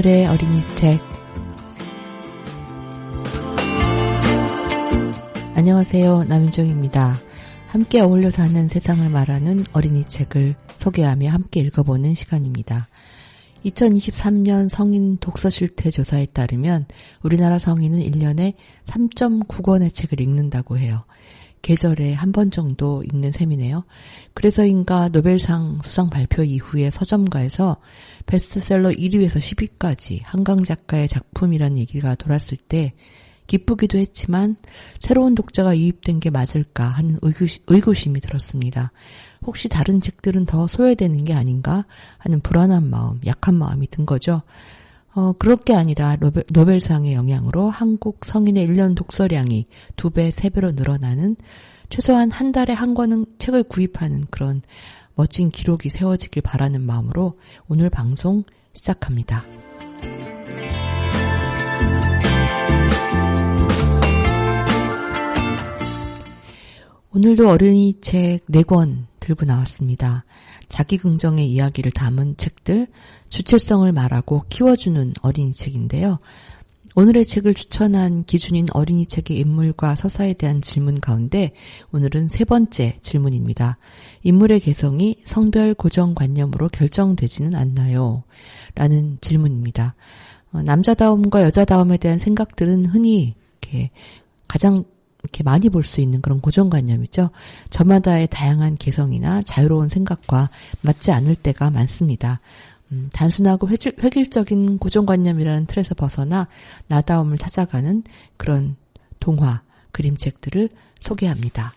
오늘의 어린이 책. 안녕하세요. 남윤정입니다. 함께 어울려 사는 세상을 말하는 어린이 책을 소개하며 함께 읽어보는 시간입니다. 2023년 성인 독서 실태 조사에 따르면 우리나라 성인은 1년에 3.9권의 책을 읽는다고 해요. 계절에 한 번 정도 읽는 셈이네요. 그래서인가 노벨상 수상 발표 이후에 서점가에서 베스트셀러 1위에서 10위까지 한강 작가의 작품이라는 얘기가 돌았을 때 기쁘기도 했지만 새로운 독자가 유입된 게 맞을까 하는 의구심이 들었습니다. 혹시 다른 책들은 더 소외되는 게 아닌가 하는 불안한 마음, 약한 마음이 든 거죠. 그럴 게 아니라 노벨상의 영향으로 한국 성인의 1년 독서량이 2배, 3배로 늘어나는, 최소한 한 달에 한 권은 책을 구입하는 그런 멋진 기록이 세워지길 바라는 마음으로 오늘 방송 시작합니다. 오늘도 어린이 책 4권 들고 나왔습니다. 자기 긍정의 이야기를 담은 책들, 주체성을 말하고 키워주는 어린이 책인데요. 오늘의 책을 추천한 기준인 어린이 책의 인물과 서사에 대한 질문 가운데 오늘은 3번째 질문입니다. 인물의 개성이 성별 고정관념으로 결정되지는 않나요? 라는 질문입니다. 남자다움과 여자다움에 대한 생각들은 흔히 가장 많이 볼 수 있는 그런 고정관념이죠. 저마다의 다양한 개성이나 자유로운 생각과 맞지 않을 때가 많습니다. 단순하고 획일적인 고정관념이라는 틀에서 벗어나 나다움을 찾아가는 그런 동화, 그림책들을 소개합니다.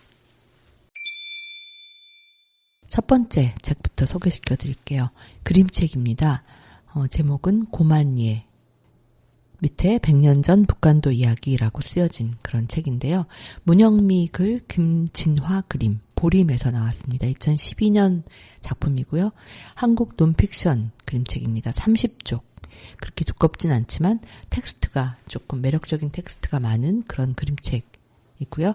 첫 번째 책부터 소개시켜 드릴게요. 그림책입니다. 제목은 고만예. 밑에 100년 전 북간도 이야기라고 쓰여진 그런 책인데요. 문영미 글, 김진화 그림, 보림에서 나왔습니다. 2012년 작품이고요. 한국 논픽션 그림책입니다. 30쪽. 그렇게 두껍진 않지만 텍스트가 조금 매력적인 텍스트가 많은 그런 그림책이고요.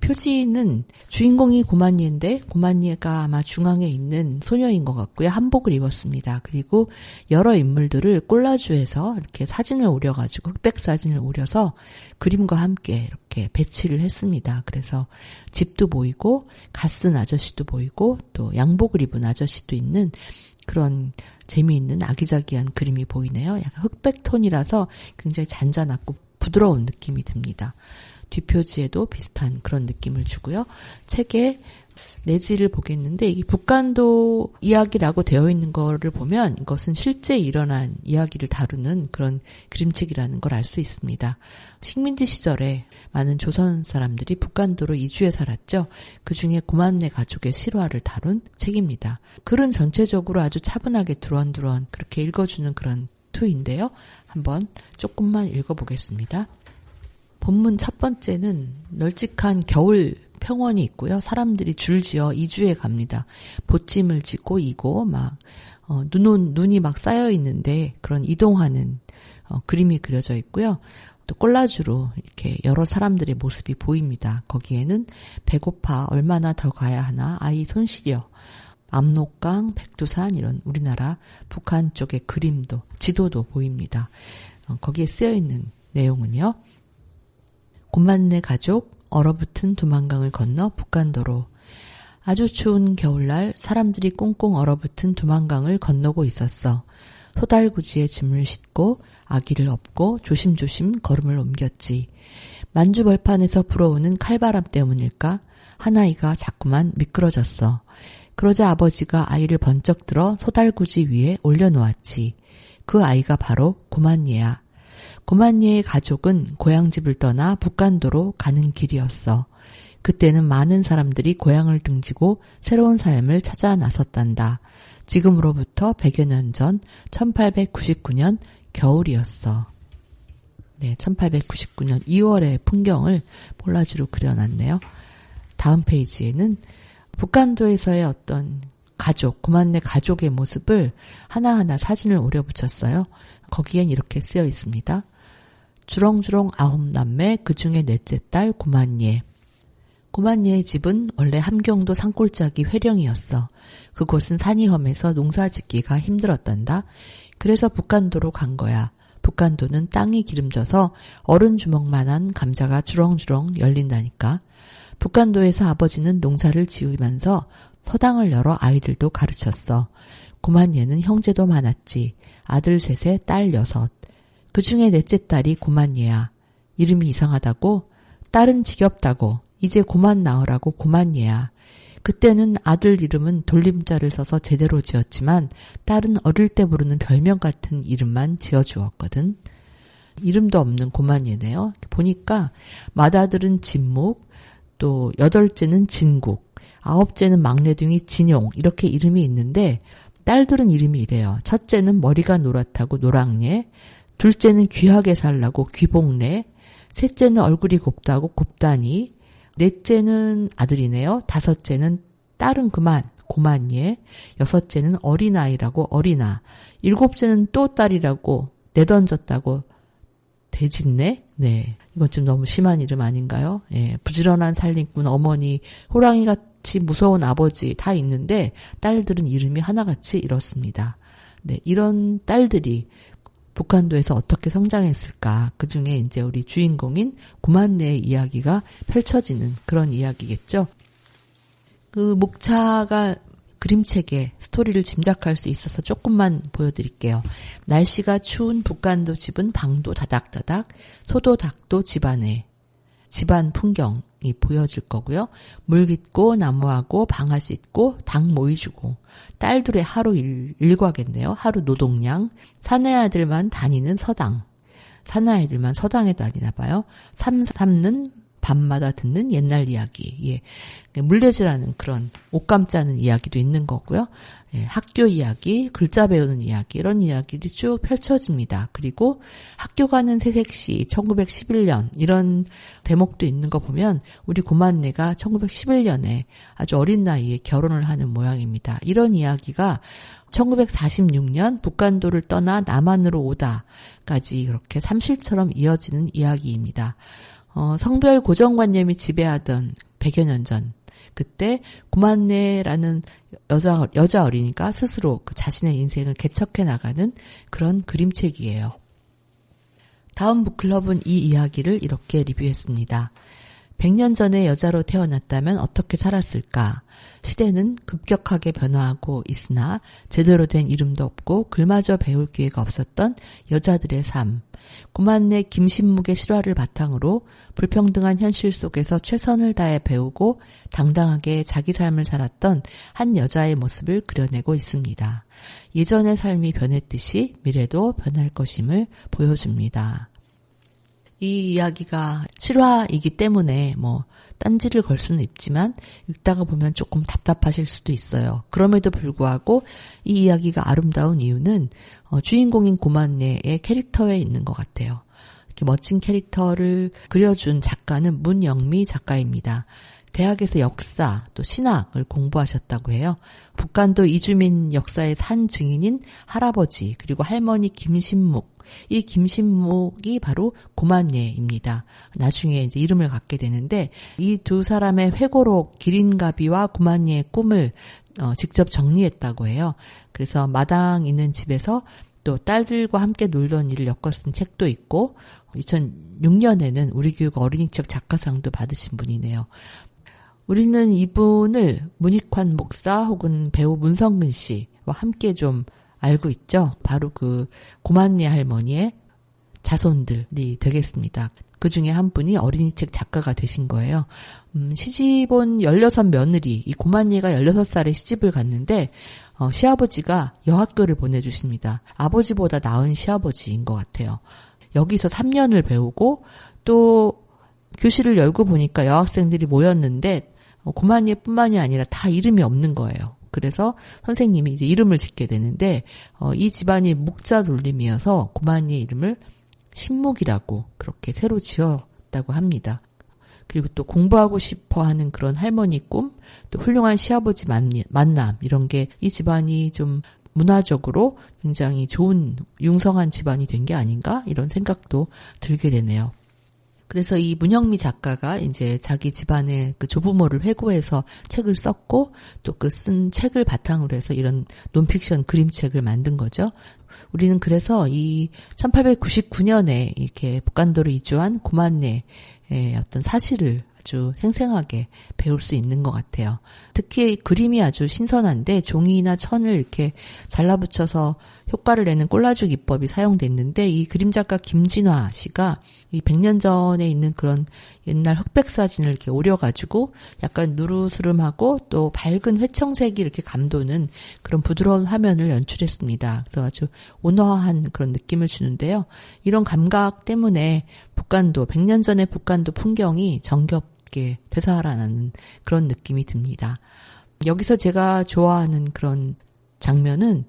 표지는 주인공이 고만예인데 고만예가 아마 중앙에 있는 소녀인 것 같고요. 한복을 입었습니다. 그리고 여러 인물들을 콜라주해서 이렇게 사진을 오려가지고 흑백 사진을 오려서 그림과 함께 이렇게 배치를 했습니다. 그래서 집도 보이고 갓 쓴 아저씨도 보이고 또 양복을 입은 아저씨도 있는 그런 재미있는 아기자기한 그림이 보이네요. 약간 흑백 톤이라서 굉장히 잔잔하고 부드러운 느낌이 듭니다. 뒷표지에도 비슷한 그런 느낌을 주고요. 책의 내지를 보겠는데 이게 북간도 이야기라고 되어 있는 거를 보면 이것은 실제 일어난 이야기를 다루는 그런 그림책이라는 걸 알 수 있습니다. 식민지 시절에 많은 조선 사람들이 북간도로 이주해 살았죠. 그중에 고만네 가족의 실화를 다룬 책입니다. 글은 전체적으로 아주 차분하게 두런두런 그렇게 읽어주는 그런 투인데요. 한번 조금만 읽어보겠습니다. 본문 첫 번째는 널찍한 겨울 평원이 있고요. 사람들이 줄지어 이주해 갑니다. 보찜을 짓고 이고 눈이 막 쌓여 있는데 그런 이동하는 그림이 그려져 있고요. 또 콜라주로 이렇게 여러 사람들의 모습이 보입니다. 거기에는 배고파 얼마나 더 가야 하나 아이 손 시려 압록강 백두산 이런 우리나라 북한 쪽의 그림도 지도도 보입니다. 거기에 쓰여 있는 내용은요. 고만네 가족 얼어붙은 두만강을 건너 북간도로. 아주 추운 겨울날 사람들이 꽁꽁 얼어붙은 두만강을 건너고 있었어. 소달구지에 짐을 싣고 아기를 업고 조심조심 걸음을 옮겼지. 만주벌판에서 불어오는 칼바람 때문일까? 한 아이가 자꾸만 미끄러졌어. 그러자 아버지가 아이를 번쩍 들어 소달구지 위에 올려놓았지. 그 아이가 바로 고만예야. 고만예의 가족은 고향집을 떠나 북간도로 가는 길이었어. 그때는 많은 사람들이 고향을 등지고 새로운 삶을 찾아 나섰단다. 지금으로부터 100여 년 전 1899년 겨울이었어. 네, 1899년 2월의 풍경을 콜라주로 그려놨네요. 다음 페이지에는 북간도에서의 어떤 가족, 고만네 가족의 모습을 하나하나 사진을 오려붙였어요. 거기엔 이렇게 쓰여 있습니다. 주렁주렁 9남매 그중에 넷째 딸 고만예. 고만예의 집은 원래 함경도 산골짜기 회령이었어. 그곳은 산이 험해서 농사짓기가 힘들었단다. 그래서 북간도로 간 거야. 북간도는 땅이 기름져서 어른 주먹만한 감자가 주렁주렁 열린다니까. 북간도에서 아버지는 농사를 지으면서 서당을 열어 아이들도 가르쳤어. 고만예는 형제도 많았지. 아들 셋에 딸 6. 그중에 넷째 딸이 고만예야. 이름이 이상하다고? 딸은 지겹다고. 이제 고만 나으라고 고만예야. 그때는 아들 이름은 돌림자를 써서 제대로 지었지만 딸은 어릴 때 부르는 별명 같은 이름만 지어주었거든. 이름도 없는 고만예네요. 보니까 맏아들은 진묵, 또 8째는 진국, 9째는 막내둥이 진용 이렇게 이름이 있는데 딸들은 이름이 이래요. 첫째는 머리가 노랗다고 노랑예, 둘째는 귀하게 살라고 귀복래, 셋째는 얼굴이 곱다고 곱다니, 넷째는 아들이네요. 5째는 딸은 그만 고만예, 6째는 어린아이라고 어린아, 7째는 또 딸이라고 내던졌다고 대진네? 네. 이건 좀 너무 심한 이름 아닌가요? 예. 부지런한 살림꾼 어머니, 호랑이같이 무서운 아버지 다 있는데 딸들은 이름이 하나같이 이렇습니다. 네. 이런 딸들이 북한도에서 어떻게 성장했을까? 그 중에 이제 우리 주인공인 고만예의 이야기가 펼쳐지는 그런 이야기겠죠. 그 목차가 그림책에 스토리를 짐작할 수 있어서 조금만 보여드릴게요. 날씨가 추운 북간도 집은 방도 다닥다닥, 소도 닭도 집안에. 집안 풍경이 보여질 거고요. 물 깃고 나무하고 방아씨 있고 닭 모이 주고 딸들의 하루 일과겠네요. 하루 노동량. 사내 아들만 다니는 서당. 사내아이들만 서당에 다니나 봐요. 삶 삶는 밤마다 듣는 옛날 이야기. 예. 물레질하는 그런 옷감 짜는 이야기도 있는 거고요. 예. 학교 이야기, 글자 배우는 이야기 이런 이야기들이 쭉 펼쳐집니다. 그리고 학교 가는 새색시 1911년 이런 대목도 있는 거 보면 우리 고만예가 1911년에 아주 어린 나이에 결혼을 하는 모양입니다. 이런 이야기가 1946년 북간도를 떠나 남한으로 오다까지 그렇게 삼실처럼 이어지는 이야기입니다. 성별 고정관념이 지배하던 100여 년 전, 그때 고만예라는 여자 어린이가 스스로 그 자신의 인생을 개척해 나가는 그런 그림책이에요. 다음 북클럽은 이 이야기를 이렇게 리뷰했습니다. 100년 전에 여자로 태어났다면 어떻게 살았을까? 시대는 급격하게 변화하고 있으나 제대로 된 이름도 없고 글마저 배울 기회가 없었던 여자들의 삶. 고만예 김신묵의 실화를 바탕으로 불평등한 현실 속에서 최선을 다해 배우고 당당하게 자기 삶을 살았던 한 여자의 모습을 그려내고 있습니다. 예전의 삶이 변했듯이 미래도 변할 것임을 보여줍니다. 이 이야기가 실화이기 때문에 딴지를 걸 수는 있지만 읽다가 보면 조금 답답하실 수도 있어요. 그럼에도 불구하고 이 이야기가 아름다운 이유는 주인공인 고만예의 캐릭터에 있는 것 같아요. 이렇게 멋진 캐릭터를 그려준 작가는 문영미 작가입니다. 대학에서 역사 또 신학을 공부하셨다고 해요. 북간도 이주민 역사의 산 증인인 할아버지 그리고 할머니 김신묵, 이 김신묵이 바로 고만예입니다. 나중에 이제 이름을 갖게 되는데 이 두 사람의 회고록 기린가비와 고만예의 꿈을 직접 정리했다고 해요. 그래서 마당 있는 집에서 또 딸들과 함께 놀던 일을 엮어 쓴 책도 있고 2006년에는 우리 교육 어린이책 작가상도 받으신 분이네요. 우리는 이분을 문익환 목사 혹은 배우 문성근 씨와 함께 좀 알고 있죠. 바로 그 고만예 할머니의 자손들이 되겠습니다. 그 중에 한 분이 어린이책 작가가 되신 거예요. 시집온 16 며느리, 이 고만예가 16살에 시집을 갔는데 시아버지가 여학교를 보내주십니다. 아버지보다 나은 시아버지인 것 같아요. 여기서 3년을 배우고 또 교실을 열고 보니까 여학생들이 모였는데 고만예뿐만이 아니라 다 이름이 없는 거예요. 그래서 선생님이 이제 이름을 짓게 되는데 이 집안이 묵자 돌림이어서 고만예 이름을 신묵이라고 그렇게 새로 지었다고 합니다. 그리고 또 공부하고 싶어 하는 그런 할머니 꿈, 또 훌륭한 시아버지 만남 이런 게 이 집안이 좀 문화적으로 굉장히 좋은 융성한 집안이 된 게 아닌가 이런 생각도 들게 되네요. 그래서 이 문영미 작가가 이제 자기 집안의 그 조부모를 회고해서 책을 썼고 또 그 쓴 책을 바탕으로 해서 이런 논픽션 그림책을 만든 거죠. 우리는 그래서 이 1899년에 이렇게 북간도로 이주한 고만네의 어떤 사실을 아주 생생하게 배울 수 있는 것 같아요. 특히 그림이 아주 신선한데 종이나 천을 이렇게 잘라붙여서 효과를 내는 꼴라주 기법이 사용됐는데 이 그림작가 김진화 씨가 이 100년 전에 있는 그런 옛날 흑백 사진을 이렇게 오려가지고 약간 누르스름하고 또 밝은 회청색이 이렇게 감도는 그런 부드러운 화면을 연출했습니다. 그래서 아주 온화한 그런 느낌을 주는데요. 이런 감각 때문에 북간도 100년 전의 북간도 풍경이 정겹게 되살아나는 그런 느낌이 듭니다. 여기서 제가 좋아하는 그런 장면은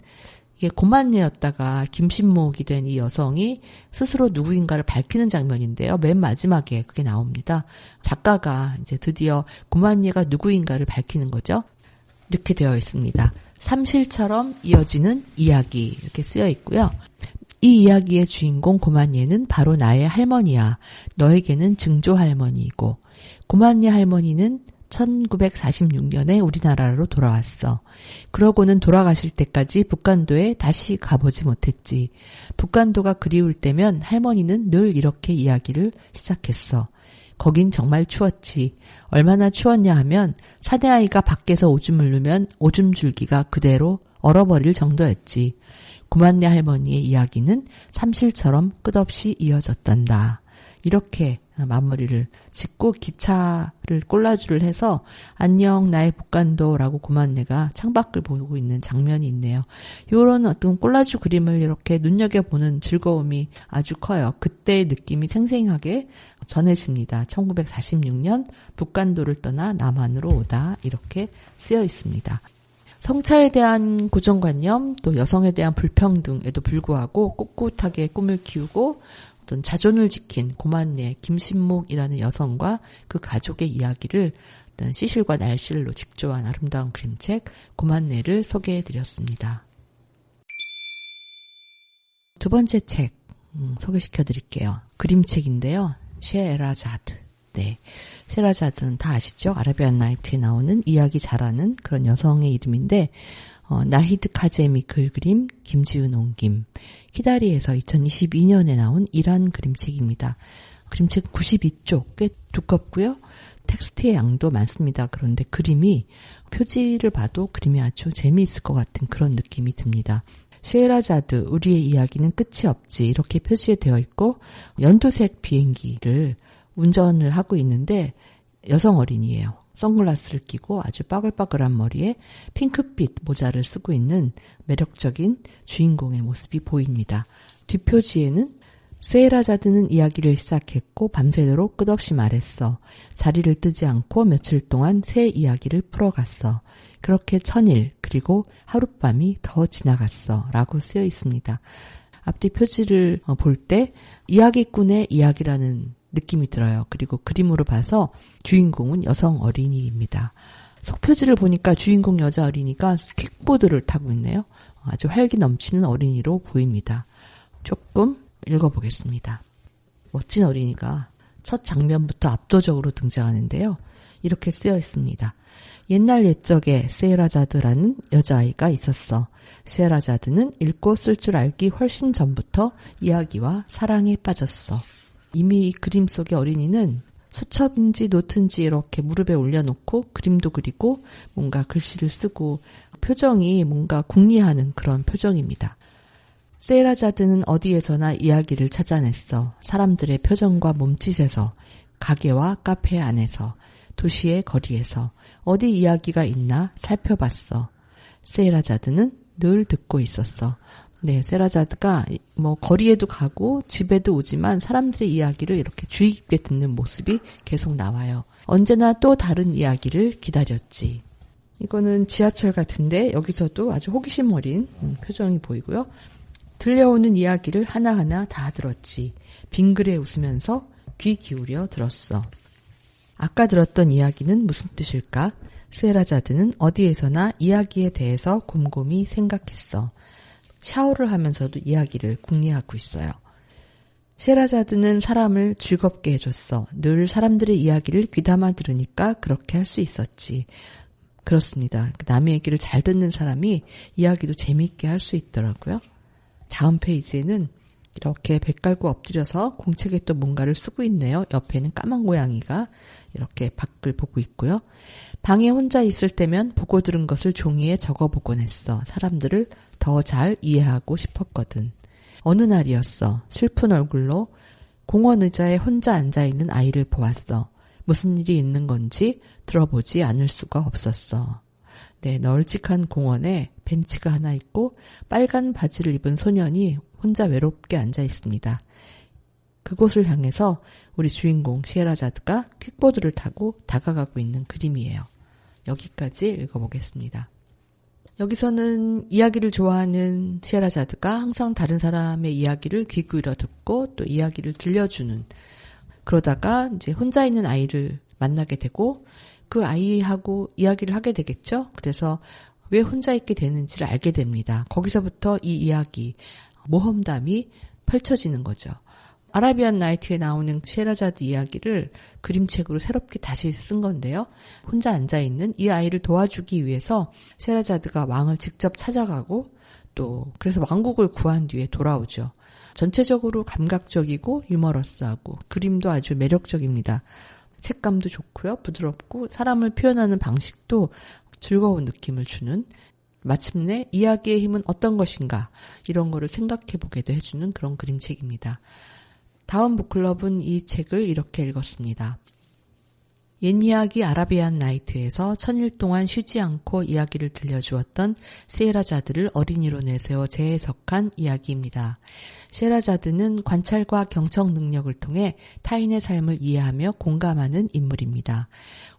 이게 고만네였다가 김신목이 된 이 여성이 스스로 누구인가를 밝히는 장면인데요. 맨 마지막에 그게 나옵니다. 작가가 이제 드디어 고만네가 누구인가를 밝히는 거죠. 이렇게 되어 있습니다. 삼실처럼 이어지는 이야기 이렇게 쓰여 있고요. 이 이야기의 주인공 고만예는 바로 나의 할머니야. 너에게는 증조 할머니이고 고만예 할머니는 1946년에 우리나라로 돌아왔어. 그러고는 돌아가실 때까지 북간도에 다시 가보지 못했지. 북간도가 그리울 때면 할머니는 늘 이렇게 이야기를 시작했어. 거긴 정말 추웠지. 얼마나 추웠냐 하면 사내아이가 밖에서 오줌을 누면 오줌 줄기가 그대로 얼어버릴 정도였지. 고만네 할머니의 이야기는 삼실처럼 끝없이 이어졌단다. 이렇게 마무리를 짓고 기차를 꼴라주를 해서 안녕 나의 북간도라고 고만네가 창밖을 보고 있는 장면이 있네요. 이런 어떤 꼴라주 그림을 이렇게 눈여겨보는 즐거움이 아주 커요. 그때의 느낌이 생생하게 전해집니다. 1946년 북간도를 떠나 남한으로 오다 이렇게 쓰여 있습니다. 성차에 대한 고정관념, 또 여성에 대한 불평등에도 불구하고 꿋꿋하게 꿈을 키우고 어떤 자존을 지킨 고만네 김신목이라는 여성과 그 가족의 이야기를 어떤 시실과 날실로 직조한 아름다운 그림책 고만네를 소개해드렸습니다. 두 번째 책 소개시켜드릴게요. 그림책인데요. 셰에라자드. 네, 셰라자드는 다 아시죠? 아라비안 나이트에 나오는 이야기 잘하는 그런 여성의 이름인데 나히드 카제미 글그림, 김지은 옹김, 히다리에서 2022년에 나온 이란 그림책입니다. 그림책 92쪽, 꽤 두껍고요. 텍스트의 양도 많습니다. 그런데 그림이 표지를 봐도 그림이 아주 재미있을 것 같은 그런 느낌이 듭니다. 셰라자드, 우리의 이야기는 끝이 없지 이렇게 표지에 되어 있고 연두색 비행기를 운전을 하고 있는데 여성 어린이에요. 선글라스를 끼고 아주 빠글빠글한 머리에 핑크빛 모자를 쓰고 있는 매력적인 주인공의 모습이 보입니다. 뒷표지에는 세라자드는 이야기를 시작했고 밤새도록 끝없이 말했어. 자리를 뜨지 않고 며칠 동안 새 이야기를 풀어갔어. 그렇게 천일 그리고 하룻밤이 더 지나갔어 라고 쓰여 있습니다. 앞뒤 표지를 볼 때 이야기꾼의 이야기라는 느낌이 들어요. 그리고 그림으로 봐서 주인공은 여성 어린이입니다. 속표지를 보니까 주인공 여자 어린이가 킥보드를 타고 있네요. 아주 활기 넘치는 어린이로 보입니다. 조금 읽어보겠습니다. 멋진 어린이가 첫 장면부터 압도적으로 등장하는데요. 이렇게 쓰여 있습니다. 옛날 옛적에 세라자드라는 여자아이가 있었어. 세라자드는 읽고 쓸 줄 알기 훨씬 전부터 이야기와 사랑에 빠졌어. 이미 그림 속의 어린이는 수첩인지 노트인지 이렇게 무릎에 올려놓고 그림도 그리고 뭔가 글씨를 쓰고 표정이 뭔가 궁리하는 그런 표정입니다. 세라자드는 어디에서나 이야기를 찾아냈어. 사람들의 표정과 몸짓에서, 가게와 카페 안에서, 도시의 거리에서 어디 이야기가 있나 살펴봤어. 세라자드는 늘 듣고 있었어. 네, 세라자드가 거리에도 가고 집에도 오지만 사람들의 이야기를 이렇게 주의 깊게 듣는 모습이 계속 나와요. 언제나 또 다른 이야기를 기다렸지. 이거는 지하철 같은데 여기서도 아주 호기심 어린 표정이 보이고요. 들려오는 이야기를 하나하나 다 들었지. 빙그레 웃으면서 귀 기울여 들었어. 아까 들었던 이야기는 무슨 뜻일까? 세라자드는 어디에서나 이야기에 대해서 곰곰이 생각했어. 샤워를 하면서도 이야기를 궁리하고 있어요. 셰라자드는 사람을 즐겁게 해줬어. 늘 사람들의 이야기를 귀담아 들으니까 그렇게 할 수 있었지. 그렇습니다. 남의 얘기를 잘 듣는 사람이 이야기도 재미있게 할 수 있더라고요. 다음 페이지에는 이렇게 배 깔고 엎드려서 공책에 또 뭔가를 쓰고 있네요. 옆에는 까만 고양이가 이렇게 밖을 보고 있고요. 방에 혼자 있을 때면 보고 들은 것을 종이에 적어보곤 했어. 사람들을 더 잘 이해하고 싶었거든. 어느 날이었어. 슬픈 얼굴로 공원 의자에 혼자 앉아있는 아이를 보았어. 무슨 일이 있는 건지 들어보지 않을 수가 없었어. 네, 널찍한 공원에 벤치가 하나 있고 빨간 바지를 입은 소년이 혼자 외롭게 앉아 있습니다. 그곳을 향해서 우리 주인공 시에라자드가 퀵보드를 타고 다가가고 있는 그림이에요. 여기까지 읽어보겠습니다. 여기서는 이야기를 좋아하는 시에라자드가 항상 다른 사람의 이야기를 귀 기울여 듣고 또 이야기를 들려주는, 그러다가 이제 혼자 있는 아이를 만나게 되고 그 아이하고 이야기를 하게 되겠죠. 그래서 왜 혼자 있게 되는지를 알게 됩니다. 거기서부터 이 이야기, 모험담이 펼쳐지는 거죠. 아라비안 나이트에 나오는 시에라자드 이야기를 그림책으로 새롭게 다시 쓴 건데요. 혼자 앉아있는 이 아이를 도와주기 위해서 시에라자드가 왕을 직접 찾아가고 또 그래서 왕국을 구한 뒤에 돌아오죠. 전체적으로 감각적이고 유머러스하고 그림도 아주 매력적입니다. 색감도 좋고요. 부드럽고 사람을 표현하는 방식도 즐거운 느낌을 주는, 마침내 이야기의 힘은 어떤 것인가 이런 거를 생각해보게도 해주는 그런 그림책입니다. 다음 북클럽은 이 책을 이렇게 읽었습니다. 옛 이야기 아라비안 나이트에서 1000일 동안 쉬지 않고 이야기를 들려주었던 시에라자드를 어린이로 내세워 재해석한 이야기입니다. 시에라자드는 관찰과 경청 능력을 통해 타인의 삶을 이해하며 공감하는 인물입니다.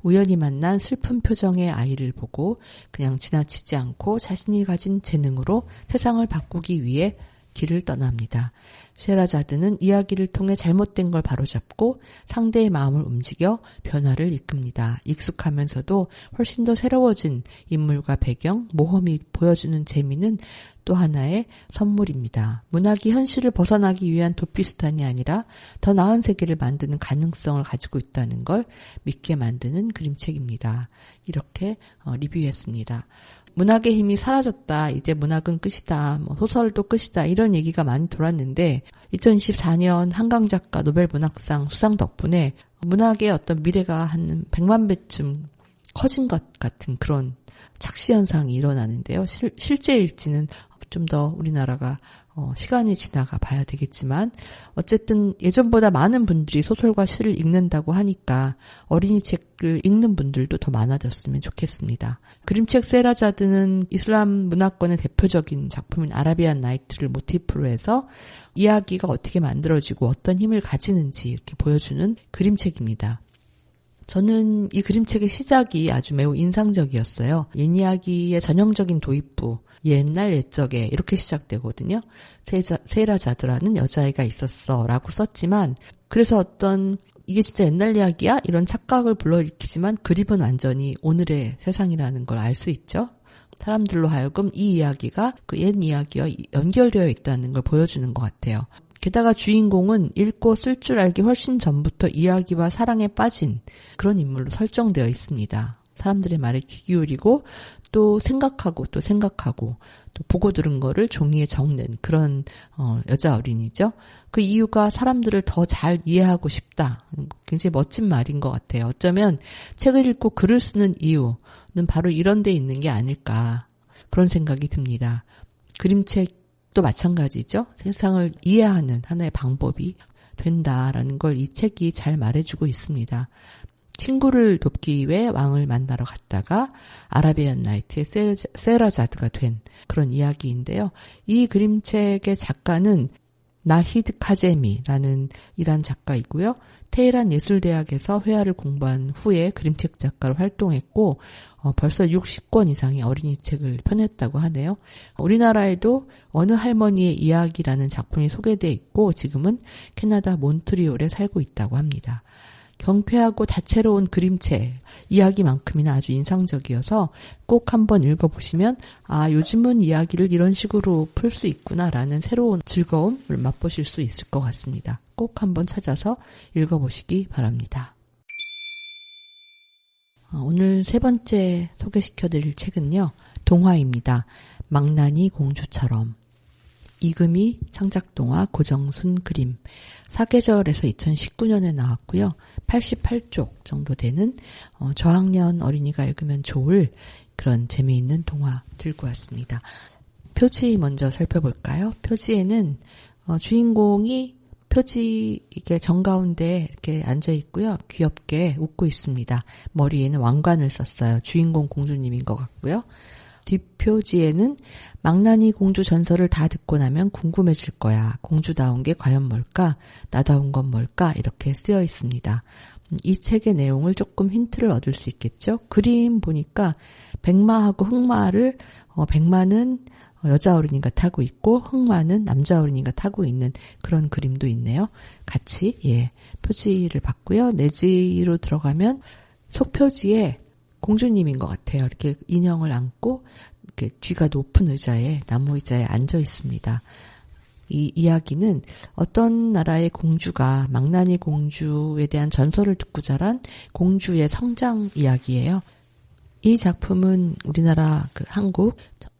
우연히 만난 슬픈 표정의 아이를 보고 그냥 지나치지 않고 자신이 가진 재능으로 세상을 바꾸기 위해 길을 떠납니다. 시에라자드는 이야기를 통해 잘못된 걸 바로잡고 상대의 마음을 움직여 변화를 이끕니다. 익숙하면서도 훨씬 더 새로워진 인물과 배경, 모험이 보여주는 재미는 또 하나의 선물입니다. 문학이 현실을 벗어나기 위한 도피수단이 아니라 더 나은 세계를 만드는 가능성을 가지고 있다는 걸 믿게 만드는 그림책입니다. 이렇게 리뷰했습니다. 문학의 힘이 사라졌다. 이제 문학은 끝이다. 소설도 끝이다. 이런 얘기가 많이 돌았는데 2024년 한강 작가 노벨 문학상 수상 덕분에 문학의 어떤 미래가 한 100만 배쯤 커진 것 같은 그런 착시 현상이 일어나는데요. 실제일지는 좀 더 우리나라가 시간이 지나가 봐야 되겠지만 어쨌든 예전보다 많은 분들이 소설과 시를 읽는다고 하니까 어린이 책을 읽는 분들도 더 많아졌으면 좋겠습니다. 그림책 세라자드는 이슬람 문화권의 대표적인 작품인 아라비안 나이트를 모티프로 해서 이야기가 어떻게 만들어지고 어떤 힘을 가지는지 이렇게 보여주는 그림책입니다. 저는 이 그림책의 시작이 아주 매우 인상적이었어요. 옛 이야기의 전형적인 도입부, 옛날 옛적에 이렇게 시작되거든요. 세라자드라는 여자아이가 있었어 라고 썼지만, 그래서 어떤 이게 진짜 옛날 이야기야? 이런 착각을 불러일으키지만 그림은 완전히 오늘의 세상이라는 걸 알 수 있죠. 사람들로 하여금 이 이야기가 그 옛 이야기와 연결되어 있다는 걸 보여주는 것 같아요. 게다가 주인공은 읽고 쓸 줄 알기 훨씬 전부터 이야기와 사랑에 빠진 그런 인물로 설정되어 있습니다. 사람들의 말에 귀 기울이고 또 생각하고 또 보고 들은 거를 종이에 적는 그런 여자 어린이죠. 그 이유가 사람들을 더 잘 이해하고 싶다. 굉장히 멋진 말인 것 같아요. 어쩌면 책을 읽고 글을 쓰는 이유는 바로 이런 데 있는 게 아닐까 그런 생각이 듭니다. 그림책도 마찬가지죠. 세상을 이해하는 하나의 방법이 된다라는 걸 이 책이 잘 말해주고 있습니다. 친구를 돕기 위해 왕을 만나러 갔다가 아라비안 나이트의 세라자드가 된 그런 이야기인데요. 이 그림책의 작가는 나히드 카제미라는 이란 작가이고요. 테헤란 예술대학에서 회화를 공부한 후에 그림책 작가로 활동했고 벌써 60권 이상의 어린이 책을 펴냈다고 하네요. 우리나라에도 어느 할머니의 이야기라는 작품이 소개돼 있고 지금은 캐나다 몬트리올에 살고 있다고 합니다. 경쾌하고 다채로운 그림책, 이야기만큼이나 아주 인상적이어서 꼭 한번 읽어보시면 요즘은 이야기를 이런 식으로 풀 수 있구나라는 새로운 즐거움을 맛보실 수 있을 것 같습니다. 꼭 한번 찾아서 읽어보시기 바랍니다. 오늘 세 번째 소개시켜드릴 책은요. 동화입니다. 망나니 공주처럼. 이금희 창작동화, 고정순 그림. 사계절에서 2019년에 나왔고요. 88쪽 정도 되는 저학년 어린이가 읽으면 좋을 그런 재미있는 동화 들고 왔습니다. 표지 먼저 살펴볼까요? 표지에는 주인공이 표지 이게 정가운데 이렇게 앉아 있고요. 귀엽게 웃고 있습니다. 머리에는 왕관을 썼어요. 주인공 공주님인 것 같고요. 뒷표지에는 망나니 공주 전설을 다 듣고 나면 궁금해질 거야. 공주다운 게 과연 뭘까? 나다운 건 뭘까? 이렇게 쓰여 있습니다. 이 책의 내용을 조금 힌트를 얻을 수 있겠죠? 그림 보니까 백마하고 흑마를 백마는 여자 어린이가 타고 있고 흑마는 남자 어린이가 타고 있는 그런 그림도 있네요. 같이 표지를 봤고요. 내지로 들어가면 속표지에 공주님인 것 같아요. 이렇게 인형을 안고 이렇게 뒤가 높은 의자에 나무 의자에 앉아 있습니다. 이 이야기는 어떤 나라의 공주가 망나니 공주에 대한 전설을 듣고 자란 공주의 성장 이야기예요. 이 작품은 우리나라 한국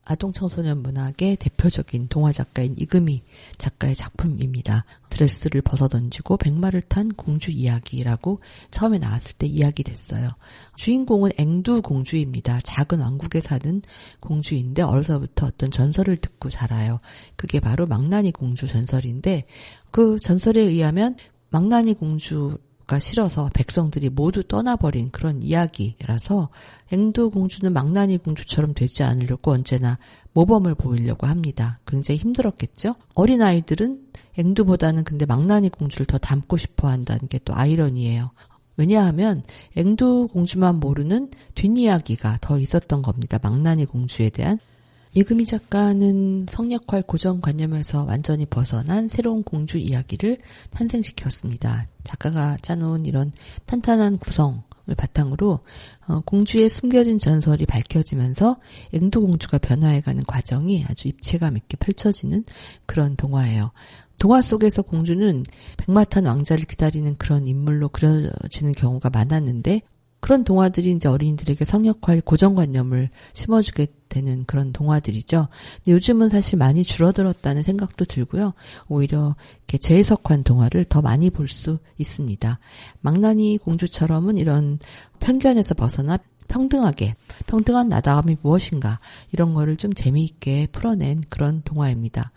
아동청소년 문학의 대표적인 동화 작가인 이금희 작가의 작품입니다. 드레스를 벗어던지고 백마를 탄 공주 이야기라고 처음에 나왔을 때 이야기됐어요. 주인공은 앵두 공주입니다. 작은 왕국에 사는 공주인데 어려서부터 어떤 전설을 듣고 자라요. 그게 바로 망나니 공주 전설인데 그 전설에 의하면 망나니 공주가 싫어서 백성들이 모두 떠나버린 그런 이야기라서 앵두 공주는 망나니 공주처럼 되지 않으려고 언제나 모범을 보이려고 합니다. 굉장히 힘들었겠죠? 어린아이들은 앵두보다는 근데 망나니 공주를 더 닮고 싶어 한다는 게 또 아이러니예요. 왜냐하면 앵두 공주만 모르는 뒷이야기가 더 있었던 겁니다. 망나니 공주에 대한. 이금희 작가는 성역할 고정관념에서 완전히 벗어난 새로운 공주 이야기를 탄생시켰습니다. 작가가 짜놓은 이런 탄탄한 구성을 바탕으로 공주의 숨겨진 전설이 밝혀지면서 앵두공주가 변화해가는 과정이 아주 입체감 있게 펼쳐지는 그런 동화예요. 동화 속에서 공주는 백마탄 왕자를 기다리는 그런 인물로 그려지는 경우가 많았는데 그런 동화들이 이제 어린이들에게 성역할 고정관념을 심어주게 되는 그런 동화들이죠. 근데 요즘은 사실 많이 줄어들었다는 생각도 들고요. 오히려 이렇게 재해석한 동화를 더 많이 볼 수 있습니다. 망나니 공주처럼은 이런 편견에서 벗어나 평등한 나다움이 무엇인가 이런 거를 좀 재미있게 풀어낸 그런 동화입니다.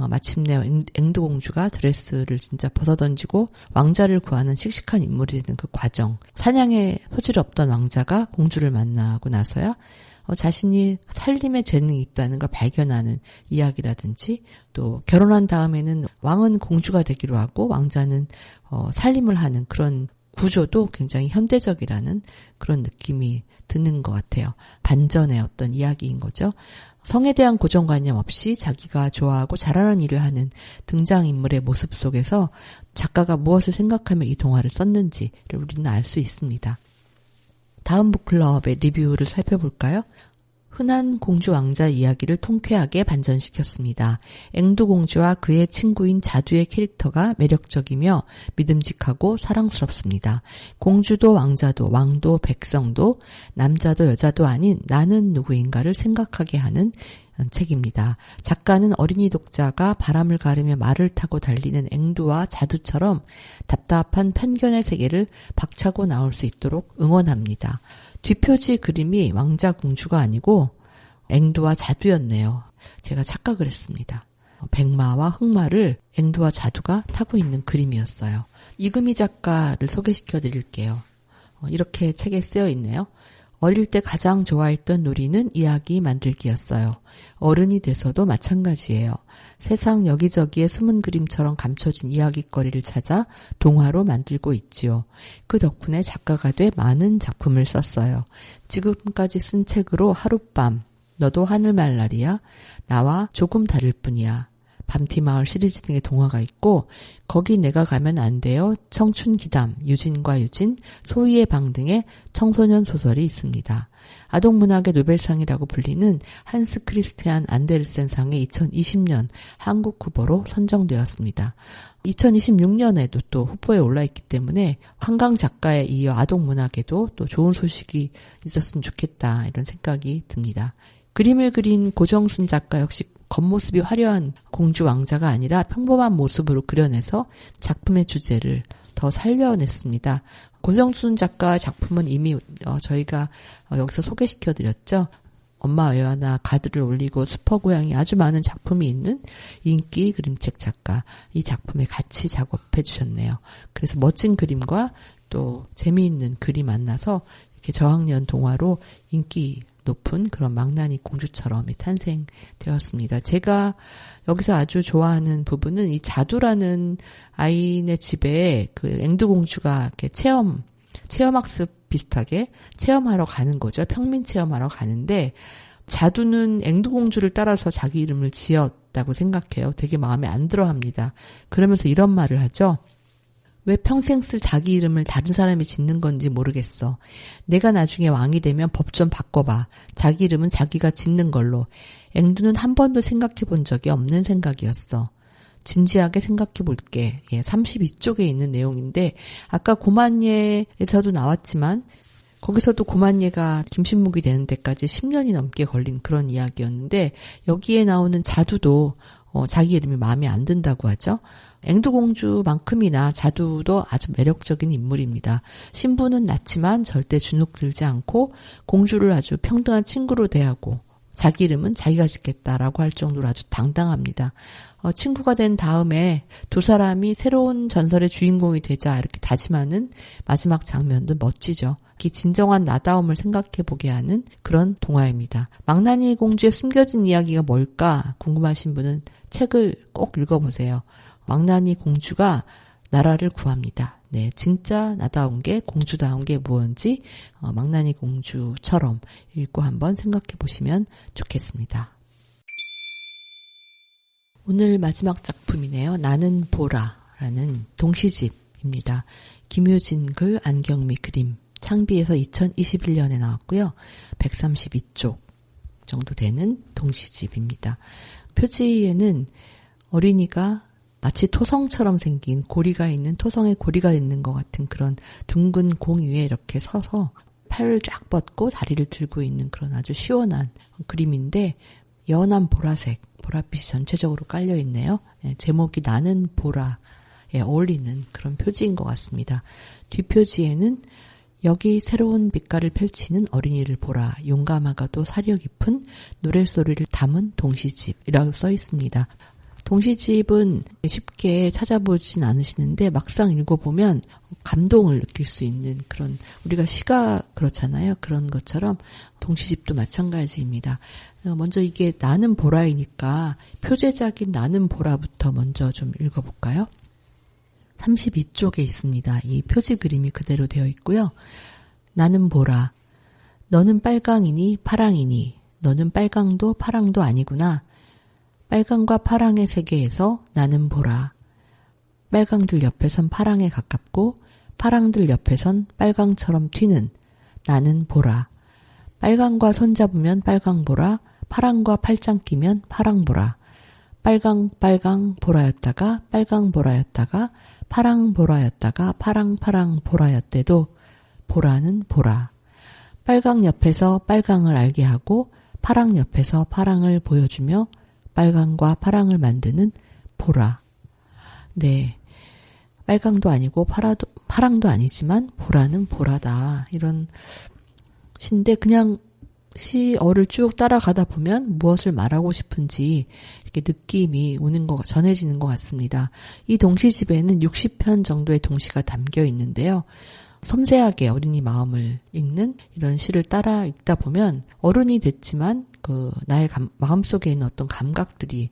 마침내 앵두공주가 드레스를 진짜 벗어던지고 왕자를 구하는 씩씩한 인물이 되는 그 과정. 사냥에 소질 없던 왕자가 공주를 만나고 나서야 자신이 살림에 재능이 있다는 걸 발견하는 이야기라든지 또 결혼한 다음에는 왕은 공주가 되기로 하고 왕자는 살림을 하는 그런 구조도 굉장히 현대적이라는 그런 느낌이 드는 것 같아요. 반전의 어떤 이야기인 거죠. 성에 대한 고정관념 없이 자기가 좋아하고 잘하는 일을 하는 등장인물의 모습 속에서 작가가 무엇을 생각하며 이 동화를 썼는지를 우리는 알 수 있습니다. 다음 북클럽의 리뷰를 살펴볼까요? 흔한 공주 왕자 이야기를 통쾌하게 반전시켰습니다. 앵두공주와 그의 친구인 자두의 캐릭터가 매력적이며 믿음직하고 사랑스럽습니다. 공주도 왕자도 왕도 백성도 남자도 여자도 아닌 나는 누구인가를 생각하게 하는 책입니다. 작가는 어린이 독자가 바람을 가르며 말을 타고 달리는 앵두와 자두처럼 답답한 편견의 세계를 박차고 나올 수 있도록 응원합니다. 뒷표지 그림이 왕자 공주가 아니고 앵두와 자두였네요. 제가 착각을 했습니다. 백마와 흑마를 앵두와 자두가 타고 있는 그림이었어요. 이금희 작가를 소개시켜 드릴게요. 이렇게 책에 쓰여 있네요. 어릴 때 가장 좋아했던 놀이는 이야기 만들기였어요. 어른이 돼서도 마찬가지예요. 세상 여기저기에 숨은 그림처럼 감춰진 이야깃거리를 찾아 동화로 만들고 있지요. 그 덕분에 작가가 돼 많은 작품을 썼어요. 지금까지 쓴 책으로 하룻밤, 너도 하늘말 날이야, 나와 조금 다를 뿐이야, 밤티마을 시리즈 등의 동화가 있고 거기 내가 가면 안 돼요. 청춘기담, 유진과 유진, 소희의 방 등의 청소년 소설이 있습니다. 아동문학의 노벨상이라고 불리는 한스 크리스티안 안데르센상의 2020년 한국 후보로 선정되었습니다. 2026년에도 또 후보에 올라있기 때문에 한강 작가에 이어 아동문학에도 또 좋은 소식이 있었으면 좋겠다 이런 생각이 듭니다. 그림을 그린 고정순 작가 역시 겉모습이 화려한 공주 왕자가 아니라 평범한 모습으로 그려내서 작품의 주제를 더 살려냈습니다. 고정순 작가의 작품은 이미 저희가 여기서 소개시켜드렸죠. 엄마 외화나 가드를 올리고 슈퍼고양이 아주 많은 작품이 있는 인기 그림책 작가. 이 작품에 같이 작업해 주셨네요. 그래서 멋진 그림과 또 재미있는 글이 만나서 이렇게 저학년 동화로 인기 높은 그런 망나니 공주처럼 탄생되었습니다. 제가 여기서 아주 좋아하는 부분은 이 자두라는 아이네 집에 그 앵두공주가 이렇게 체험학습 비슷하게 체험하러 가는 거죠. 평민 체험하러 가는데 자두는 앵두공주를 따라서 자기 이름을 지었다고 생각해요. 되게 마음에 안 들어 합니다. 그러면서 이런 말을 하죠. 왜 평생 쓸 자기 이름을 다른 사람이 짓는 건지 모르겠어. 내가 나중에 왕이 되면 법 좀 바꿔봐. 자기 이름은 자기가 짓는 걸로. 앵두는 한 번도 생각해 본 적이 없는 생각이었어. 진지하게 생각해 볼게. 32쪽에 있는 내용인데 아까 고만예에서도 나왔지만 거기서도 고만예가 김신묵이 되는 데까지 10년이 넘게 걸린 그런 이야기였는데 여기에 나오는 자두도 자기 이름이 마음에 안 든다고 하죠. 앵두공주만큼이나 자두도 아주 매력적인 인물입니다. 신부는 낳지만 절대 주눅들지 않고 공주를 아주 평등한 친구로 대하고 자기 이름은 자기가 짓겠다라고 할 정도로 아주 당당합니다. 친구가 된 다음에 두 사람이 새로운 전설의 주인공이 되자 이렇게 다짐하는 마지막 장면도 멋지죠. 이 진정한 나다움을 생각해보게 하는 그런 동화입니다. 망나니 공주의 숨겨진 이야기가 뭘까 궁금하신 분은 책을 꼭 읽어보세요. 망나니 공주가 나라를 구합니다. 네, 진짜 나다운 게 공주다운 게 무언지 망나니 공주처럼 읽고 한번 생각해 보시면 좋겠습니다. 오늘 마지막 작품이네요. 나는 보라라는 동시집입니다. 김유진 글, 안경미 그림, 창비에서 2021년에 나왔고요. 132쪽 정도 되는 동시집입니다. 표지에는 어린이가 마치 토성처럼 생긴 고리가 있는 토성에 고리가 있는 것 같은 그런 둥근 공 위에 이렇게 서서 팔을 쫙 뻗고 다리를 들고 있는 그런 아주 시원한 그림인데 연한 보라색, 보랏빛이 전체적으로 깔려있네요. 제목이 나는 보라에 어울리는 그런 표지인 것 같습니다. 뒷표지에는 여기 새로운 빛깔을 펼치는 어린이를 보라. 용감하고도 사려 깊은 노랫소리를 담은 동시집이라고 써 있습니다. 동시집은 쉽게 찾아보진 않으시는데 막상 읽어보면 감동을 느낄 수 있는 그런 우리가 시가 그렇잖아요. 그런 것처럼 동시집도 마찬가지입니다. 먼저 이게 나는 보라이니까 표제작인 나는 보라부터 먼저 좀 읽어볼까요? 32쪽에 있습니다. 이 표지 그림이 그대로 되어 있고요. 나는 보라. 너는 빨강이니 파랑이니 너는 빨강도 파랑도 아니구나. 빨강과 파랑의 세계에서 나는 보라. 빨강들 옆에선 파랑에 가깝고 파랑들 옆에선 빨강처럼 튀는 나는 보라. 빨강과 손잡으면 빨강보라. 파랑과 팔짱 끼면 파랑보라. 빨강 보라였다가 빨강보라였다가 파랑보라였다가 파랑보라였대도 보라는 보라. 빨강 옆에서 빨강을 알게 하고 파랑 옆에서 파랑을 보여주며 빨강과 파랑을 만드는 보라. 네, 빨강도 아니고 파랑도 아니지만 보라는 보라다. 이런 시인데 그냥 시어를 쭉 따라가다 보면 무엇을 말하고 싶은지 이렇게 느낌이 전해지는 것 같습니다. 이 동시집에는 60편 정도의 동시가 담겨 있는데요. 섬세하게 어린이 마음을 읽는 이런 시를 따라 읽다 보면 어른이 됐지만 나의 마음속에 있는 어떤 감각들이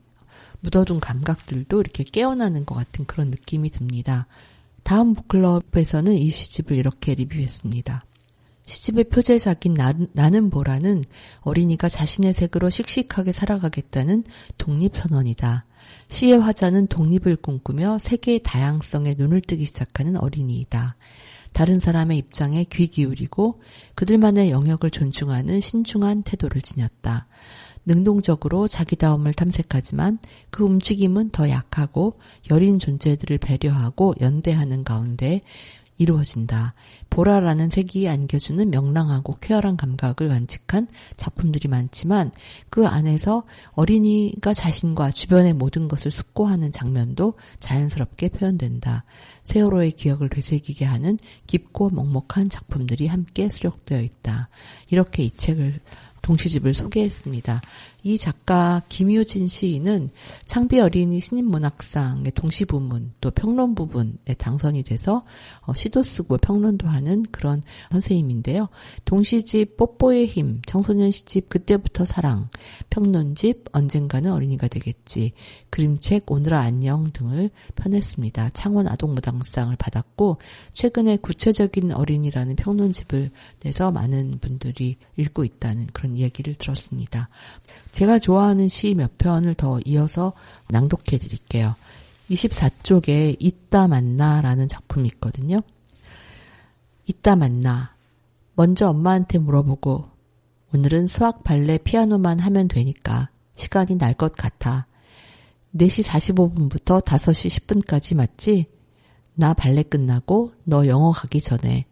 묻어둔 감각들도 이렇게 깨어나는 것 같은 그런 느낌이 듭니다. 다음 북클럽에서는 이 시집을 이렇게 리뷰했습니다. 시집의 표제작인 나는 보라는 어린이가 자신의 색으로 씩씩하게 살아가겠다는 독립선언이다. 시의 화자는 독립을 꿈꾸며 세계의 다양성에 눈을 뜨기 시작하는 어린이이다. 다른 사람의 입장에 귀 기울이고 그들만의 영역을 존중하는 신중한 태도를 지녔다. 능동적으로 자기다움을 탐색하지만 그 움직임은 더 약하고 여린 존재들을 배려하고 연대하는 가운데 이루어진다. 보라라는 색이 안겨주는 명랑하고 쾌활한 감각을 간직한 작품들이 많지만 그 안에서 어린이가 자신과 주변의 모든 것을 숙고하는 장면도 자연스럽게 표현된다. 세월호의 기억을 되새기게 하는 깊고 먹먹한 작품들이 함께 수록되어 있다. 이렇게 이 책을 동시집을 소개했습니다. 이 작가 김유진 시인은 창비 어린이 신인문학상의 동시부문 또 평론 부분에 당선이 돼서 시도 쓰고 평론도 하는 그런 선생님인데요. 동시집 뽀뽀의 힘, 청소년 시집 그때부터 사랑, 평론집 언젠가는 어린이가 되겠지, 그림책 오늘아 안녕 등을 펴냈습니다. 창원 아동무당상을 받았고 최근에 구체적인 어린이라는 평론집을 내서 많은 분들이 읽고 있다는 그런 이야기를 들었습니다. 제가 좋아하는 시 몇 편을 더 이어서 낭독해 드릴게요. 24쪽에 있다 만나라는 작품이 있거든요. 있다 만나. 먼저 엄마한테 물어보고 오늘은 수학, 발레, 피아노만 하면 되니까 시간이 날 것 같아. 4시 45분부터 5시 10분까지 맞지? 나 발레 끝나고 너 영어 가기 전에.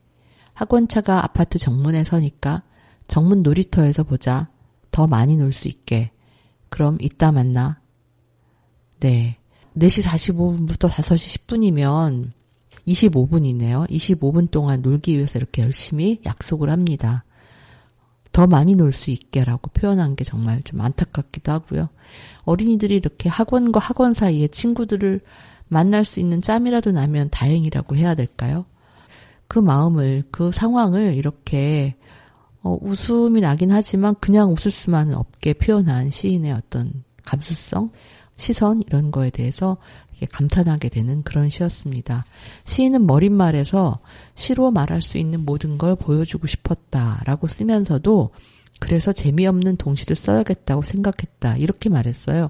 학원차가 아파트 정문에 서니까 정문 놀이터에서 보자. 더 많이 놀 수 있게. 그럼 이따 만나. 네. 4시 45분부터 5시 10분이면 25분이네요. 25분 동안 놀기 위해서 이렇게 열심히 약속을 합니다. 더 많이 놀 수 있게라고 표현한 게 정말 좀 안타깝기도 하고요. 어린이들이 이렇게 학원과 학원 사이에 친구들을 만날 수 있는 짬이라도 나면 다행이라고 해야 될까요? 그 마음을, 그 상황을 이렇게 웃음이 나긴 하지만 그냥 웃을 수만은 없게 표현한 시인의 어떤 감수성, 시선 이런 거에 대해서 이렇게 감탄하게 되는 그런 시였습니다. 시인은 머릿말에서 시로 말할 수 있는 모든 걸 보여주고 싶었다라고 쓰면서도 그래서 재미없는 동시를 써야겠다고 생각했다 이렇게 말했어요.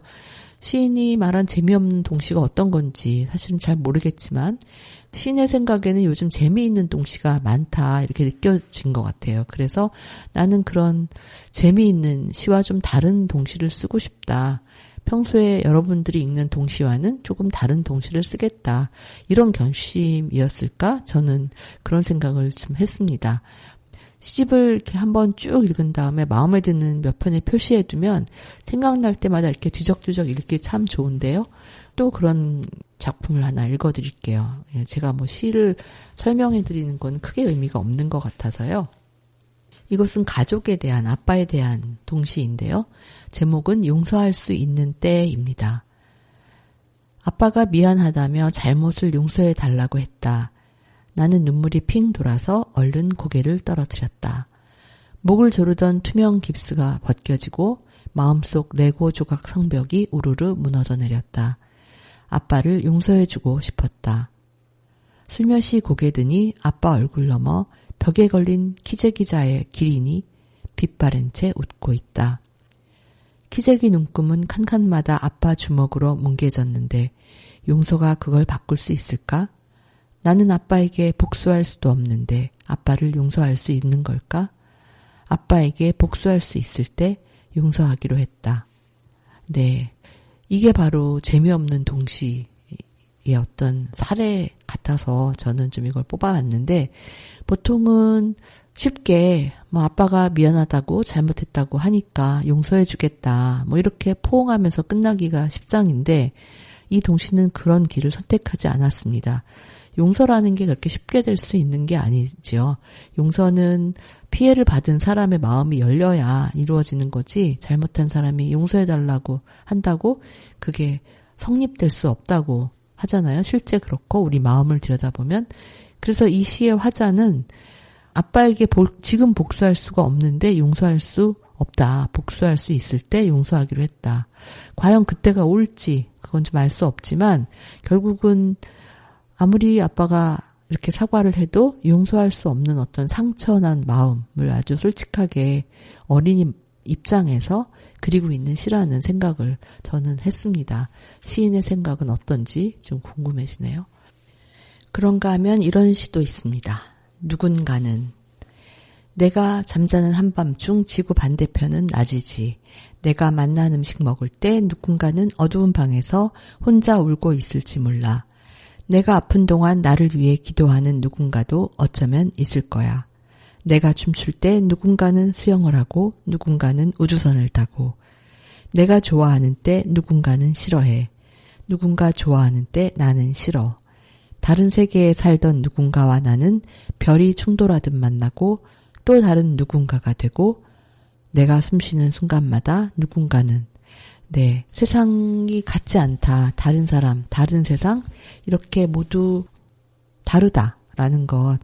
시인이 말한 재미없는 동시가 어떤 건지 사실은 잘 모르겠지만 시인의 생각에는 요즘 재미있는 동시가 많다 이렇게 느껴진 것 같아요. 그래서 나는 그런 재미있는 시와 좀 다른 동시를 쓰고 싶다. 평소에 여러분들이 읽는 동시와는 조금 다른 동시를 쓰겠다. 이런 결심이었을까? 저는 그런 생각을 좀 했습니다. 시집을 이렇게 한번 쭉 읽은 다음에 마음에 드는 몇 편에 표시해두면 생각날 때마다 이렇게 뒤적뒤적 읽기 참 좋은데요. 또 그런 작품을 하나 읽어드릴게요. 제가 뭐 시를 설명해드리는 건 크게 의미가 없는 것 같아서요. 이것은 가족에 대한, 아빠에 대한 동시인데요. 제목은 용서할 수 있는 때입니다. 아빠가 미안하다며 잘못을 용서해 달라고 했다. 나는 눈물이 핑 돌아서 얼른 고개를 떨어뜨렸다. 목을 조르던 투명 깁스가 벗겨지고 마음속 레고 조각 성벽이 우르르 무너져 내렸다. 아빠를 용서해주고 싶었다. 슬며시 고개 드니 아빠 얼굴 너머 벽에 걸린 키재기자의 기린이 빛바랜 채 웃고 있다. 키재기 눈금은 칸칸마다 아빠 주먹으로 뭉개졌는데 용서가 그걸 바꿀 수 있을까? 나는 아빠에게 복수할 수도 없는데 아빠를 용서할 수 있는 걸까? 아빠에게 복수할 수 있을 때 용서하기로 했다. 네, 이게 바로 재미없는 동시의 어떤 사례 같아서 저는 좀 이걸 뽑아왔는데 보통은 쉽게 뭐 아빠가 미안하다고 잘못했다고 하니까 용서해 주겠다 뭐 이렇게 포옹하면서 끝나기가 십상인데 이 동시는 그런 길을 선택하지 않았습니다. 용서라는 게 그렇게 쉽게 될 수 있는 게 아니죠. 용서는 피해를 받은 사람의 마음이 열려야 이루어지는 거지 잘못한 사람이 용서해달라고 한다고 그게 성립될 수 없다고 하잖아요. 실제 그렇고 우리 마음을 들여다보면 그래서 이 시의 화자는 아빠에게 지금 복수할 수가 없는데 용서할 수 없다. 복수할 수 있을 때 용서하기로 했다. 과연 그때가 올지 그건 좀 알 수 없지만 결국은 아무리 아빠가 이렇게 사과를 해도 용서할 수 없는 어떤 상처난 마음을 아주 솔직하게 어린이 입장에서 그리고 있는 시라는 생각을 저는 했습니다. 시인의 생각은 어떤지 좀 궁금해지네요. 그런가 하면 이런 시도 있습니다. 누군가는 내가 잠자는 한밤중 지구 반대편은 낮이지. 내가 맛난 음식 먹을 때 누군가는 어두운 방에서 혼자 울고 있을지 몰라. 내가 아픈 동안 나를 위해 기도하는 누군가도 어쩌면 있을 거야. 내가 춤출 때 누군가는 수영을 하고 누군가는 우주선을 타고 내가 좋아하는 때 누군가는 싫어해. 누군가 좋아하는 때 나는 싫어. 다른 세계에 살던 누군가와 나는 별이 충돌하듯 만나고 또 다른 누군가가 되고 내가 숨쉬는 순간마다 누군가는 세상이 같지 않다. 다른 사람, 다른 세상 이렇게 모두 다르다라는 것을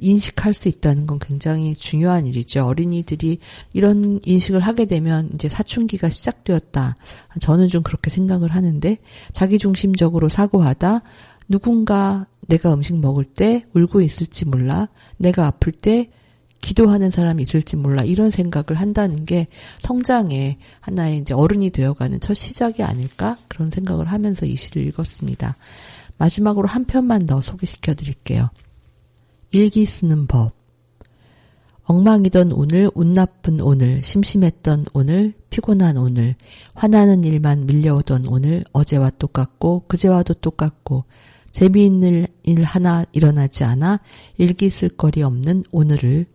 인식할 수 있다는 건 굉장히 중요한 일이죠. 어린이들이 이런 인식을 하게 되면 이제 사춘기가 시작되었다. 저는 좀 그렇게 생각을 하는데 자기중심적으로 사고하다 누군가 내가 음식 먹을 때 울고 있을지 몰라. 내가 아플 때 기도하는 사람이 있을지 몰라. 이런 생각을 한다는 게 성장의 하나의 이제 어른이 되어가는 첫 시작이 아닐까? 그런 생각을 하면서 이 시를 읽었습니다. 마지막으로 한 편만 더 소개시켜 드릴게요. 일기 쓰는 법. 엉망이던 오늘, 운 나쁜 오늘, 심심했던 오늘, 피곤한 오늘, 화나는 일만 밀려오던 오늘, 어제와 똑같고 그제와도 똑같고 재미있는 일 하나 일어나지 않아 일기 쓸 거리 없는 오늘을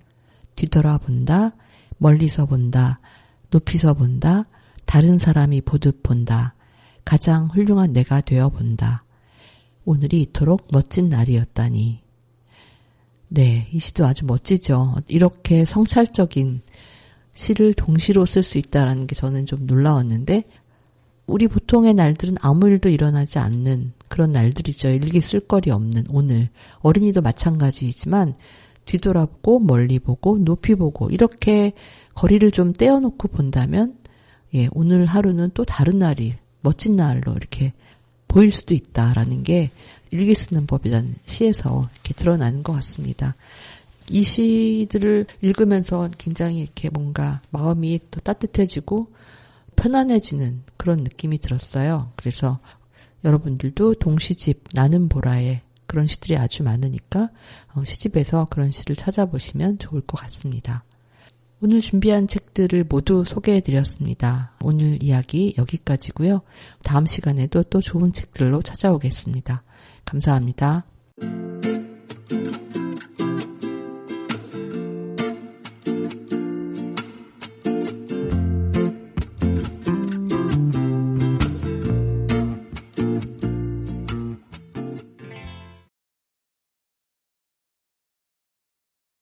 뒤돌아본다, 멀리서 본다, 높이서 본다, 다른 사람이 보듯 본다, 가장 훌륭한 내가 되어본다. 오늘이 이토록 멋진 날이었다니. 네, 이 시도 아주 멋지죠. 이렇게 성찰적인 시를 동시로 쓸 수 있다는 게 저는 좀 놀라웠는데 우리 보통의 날들은 아무 일도 일어나지 않는 그런 날들이죠. 일기 쓸 거리 없는 오늘. 어린이도 마찬가지이지만 뒤돌아보고 멀리 보고 높이 보고 이렇게 거리를 좀 떼어놓고 본다면 오늘 하루는 또 다른 날이 멋진 날로 이렇게 보일 수도 있다라는 게 일기 쓰는 법이라는 시에서 이렇게 드러나는 것 같습니다. 이 시들을 읽으면서 굉장히 이렇게 뭔가 마음이 또 따뜻해지고 편안해지는 그런 느낌이 들었어요. 그래서 여러분들도 동시집 나는 보라에 그런 시들이 아주 많으니까 시집에서 그런 시를 찾아보시면 좋을 것 같습니다. 오늘 준비한 책들을 모두 소개해드렸습니다. 오늘 이야기 여기까지고요. 다음 시간에도 또 좋은 책들로 찾아오겠습니다. 감사합니다.